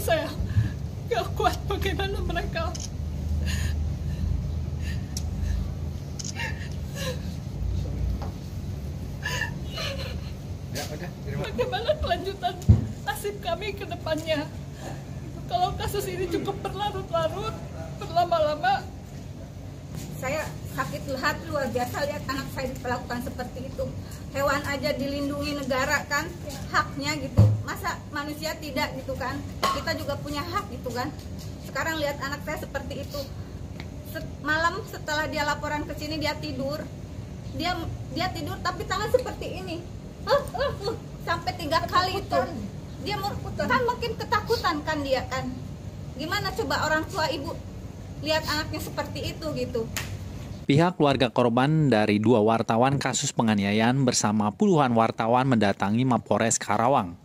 saya gak kuat, bagaimana mereka? Bagaimana kelanjutan nasib kami ke depannya? Kalau kasus ini cukup berlarut-larut, berlama-lama, saya sakit hati luar biasa lihat anak saya diperlakukan seperti itu. Hewan aja dilindungi negara kan, haknya gitu. Masa manusia tidak gitu kan? Kita juga punya hak gitu kan. Sekarang lihat anak saya seperti itu. Malam setelah dia laporan ke sini dia tidur. Dia tidur tapi tangan seperti ini. Sampai 3 kali itu. Dia kan mungkin ketakutan kan dia kan. Gimana coba orang tua ibu lihat anaknya seperti itu gitu. Pihak keluarga korban dari 2 wartawan kasus penganiayaan bersama puluhan wartawan mendatangi Mapolres Karawang.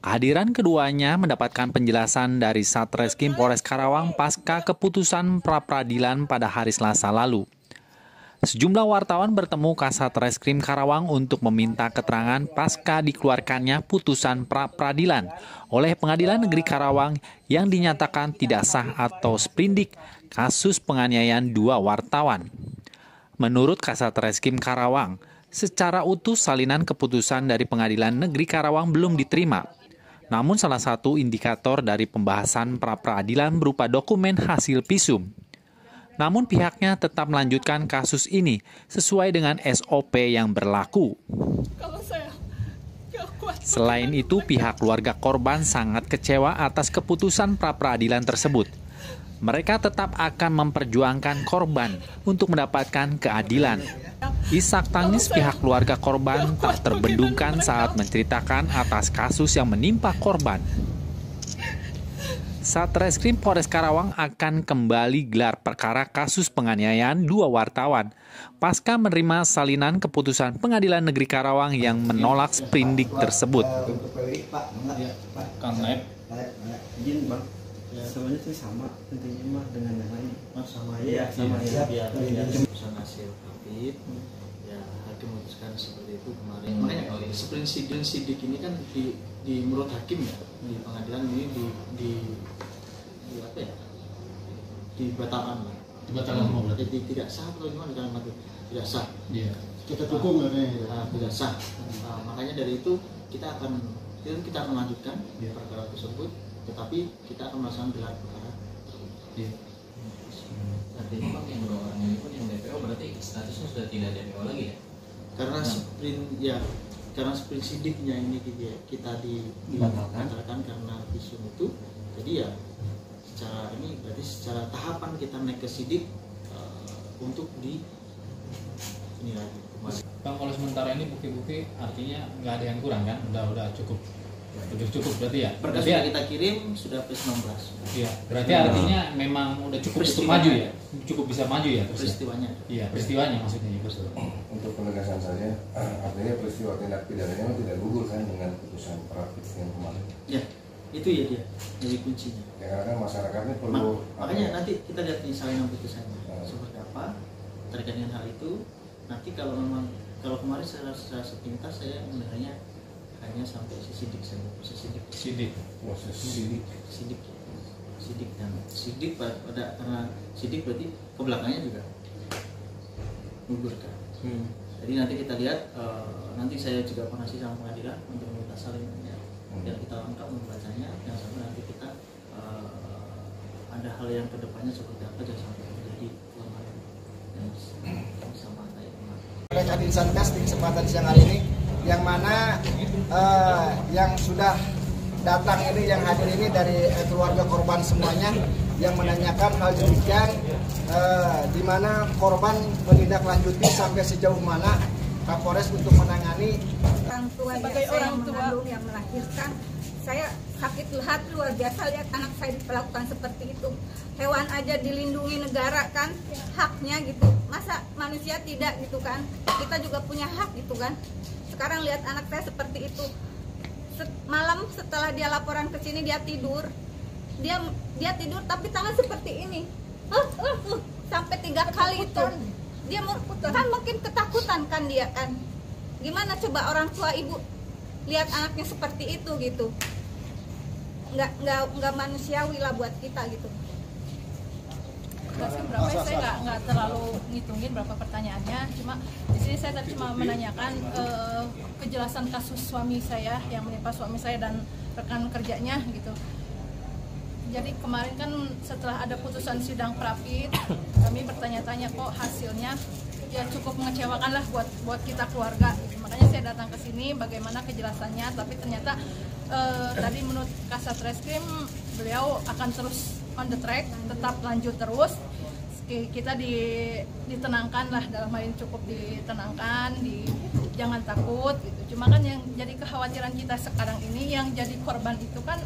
Kehadiran keduanya mendapatkan penjelasan dari Satreskrim Polres Karawang pasca keputusan pra-peradilan pada hari Selasa lalu. Sejumlah wartawan bertemu Kasat Reskrim Karawang untuk meminta keterangan pasca dikeluarkannya putusan pra-peradilan oleh Pengadilan Negeri Karawang yang dinyatakan tidak sah atau sprindik kasus penganiayaan 2 wartawan. Menurut Kasat Reskrim Karawang, secara utuh salinan keputusan dari Pengadilan Negeri Karawang belum diterima. Namun salah satu indikator dari pembahasan pra-peradilan berupa dokumen hasil visum. Namun pihaknya tetap melanjutkan kasus ini sesuai dengan SOP yang berlaku. kalau saya gak kuat. Selain itu, pihak keluarga korban sangat kecewa atas keputusan pra-peradilan tersebut. Mereka tetap akan memperjuangkan korban untuk mendapatkan keadilan. Isak tangis pihak keluarga korban tak terbendungkan saat menceritakan atas kasus yang menimpa korban. Satreskrim Polres Karawang akan kembali gelar perkara kasus penganiayaan 2 wartawan pasca menerima salinan keputusan Pengadilan Negeri Karawang yang menolak sprindik tersebut. Kang Naib, izin bang, semuanya sih sama intinya mah dengan yang lain. sama ya, sama ya. Biar keputusan hasil apit, ya hakim memutuskan seperti itu kemarin. Makanya kalau sidik ini kan di menurut hakim ya, di pengadilan ini di apa ya, dibatalkan lah. Dibatalkan mau berarti tidak sah atau gimana dalam arti tidak sah. Iya. Kita dukung tidak sah. Makanya dari itu kita akan lanjutkan perkara tersebut, tetapi kita akan melaksanakan gelar perkara. Iya. Artinya bang yang 2 orang ini pun yang DPO berarti statusnya sudah tidak DPO lagi ya? Karena sprint sidiknya ini kita dibatalkan karena visum itu, jadi ya secara ini berarti secara tahapan kita naik ke sidik untuk di ini lagi. Bang, kalau sementara ini bukti-bukti artinya nggak ada yang kurang kan? Udah cukup berarti ya? Berkas yang kita kirim sudah plus 16. Iya, berarti artinya memang udah cukup maju ya? Cukup bisa maju ya? Peristiwanya. Iya, peristiwanya maksudnya. Untuk penegasan saja, artinya peristiwa tindak pidananya tidak gugur kan dengan putusan pra-peradilan yang kemarin. Ya, itu ya dia jadi kuncinya. Ya, karena kan masyarakatnya perlu. Makanya nanti kita lihat nih salinan putusannya seperti apa terkait dengan hal itu. Nanti kalau kemarin secara sepintas saya mendengarnya hanya sampai sidik saja, proses sidik pada karena sidik berarti ke belakangnya juga gugurkan. Jadi nanti kita lihat, nanti saya juga koordinasi sama pengadilan untuk meminta salinannya biar kita lengkap membacanya, yang sampai nanti kita ada hal yang kedepannya seperti apa jangan sampai terjadi pelanggaran yang sama kayak kemarin. Hadir Satgas di kesempatan siang hari ini, yang mana yang sudah datang ini, yang hadir ini dari keluarga korban semuanya, yang menanyakan hal demikian, di mana korban menindaklanjuti sampai sejauh mana Kapolres untuk menangani. Orang tua Sebagai saya orang tua mengandung yang melahirkan, saya sakit hati luar biasa lihat anak saya diperlakukan seperti itu. Hewan aja dilindungi negara kan, haknya gitu. Masa manusia tidak gitu kan? Kita juga punya hak gitu kan. Sekarang lihat anak saya seperti itu. Malam setelah dia laporan ke sini dia tidur. Dia tidur tapi tangan seperti ini. Sampai 3 kali itu. Dia kan mungkin ketakutan kan dia kan. Gimana coba orang tua ibu lihat anaknya seperti itu gitu. nggak manusiawi lah buat kita gitu. Masih berapa ya, saya nggak terlalu ngitungin berapa pertanyaannya, cuma di sini saya tadi cuma menanyakan kejelasan kasus suami saya yang menimpa suami saya dan rekan kerjanya gitu. Jadi kemarin kan setelah ada putusan sidang Prapit, kami bertanya-tanya kok hasilnya ya cukup mengecewakan lah buat kita keluarga. Makanya saya datang ke sini bagaimana kejelasannya, tapi ternyata tadi menurut Kasat Reskrim beliau akan terus on the track, tetap lanjut terus. Kita ditenangkan lah, dalam hal ini cukup ditenangkan, jangan takut gitu. Cuma kan yang jadi kekhawatiran kita sekarang ini, yang jadi korban itu kan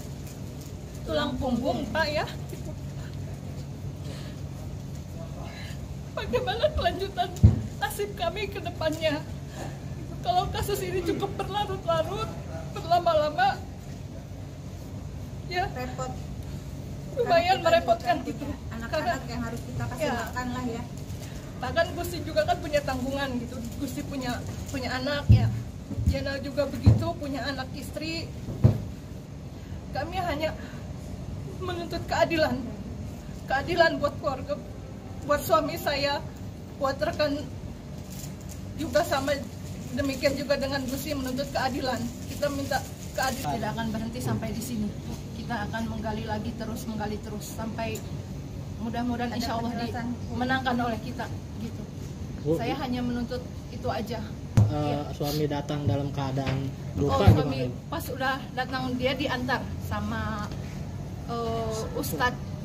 tulang punggung Pak ya. Bagaimana kelanjutan nasib kami ke depannya? Kalau kasus ini cukup berlarut-larut, berlama-lama, ya Repot. Lumayan merepotkan gitu. Anak-anak yang harus kita kasih makan lah ya. Bahkan Gusti juga kan punya tanggungan gitu. Gusti punya anak ya. Jana juga begitu, punya anak istri. Kami hanya menuntut keadilan. Keadilan buat keluarga, buat suami saya, buat rekan juga sama demikian juga dengan Gusti menuntut keadilan. Kita minta keadilan. Tidak akan berhenti sampai di sini. Kita akan menggali terus sampai mudah-mudahan insya Allah dimenangkan oleh kita gitu. Saya hanya menuntut itu aja. Suami datang dalam keadaan luka suami pas udah datang dia diantar sama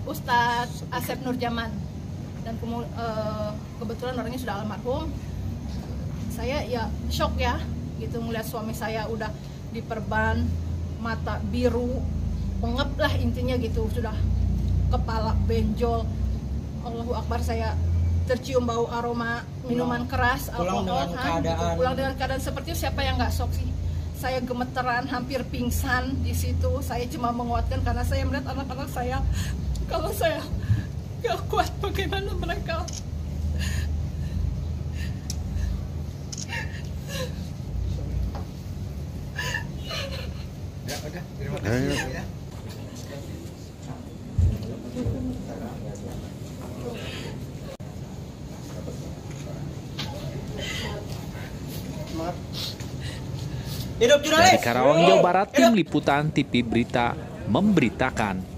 Ustadz Asep Nurjaman dan kebetulan orangnya sudah almarhum. Saya ya shock ya gitu ngeliat suami saya udah diperban, mata biru, pengep lah intinya gitu, sudah kepala benjol. Allahu Akbar, saya tercium bau aroma minuman keras, alkohol. Pulang dengan keadaan seperti itu, siapa yang nggak shock sih? Saya gemeteran, hampir pingsan di situ. Saya cuma menguatkan karena saya melihat anak-anak saya. Kalau saya nggak kuat, bagaimana mereka? Ya udah, terima kasih ya. Dari Karawang, Jawa Barat, tim liputan TV Berita memberitakan.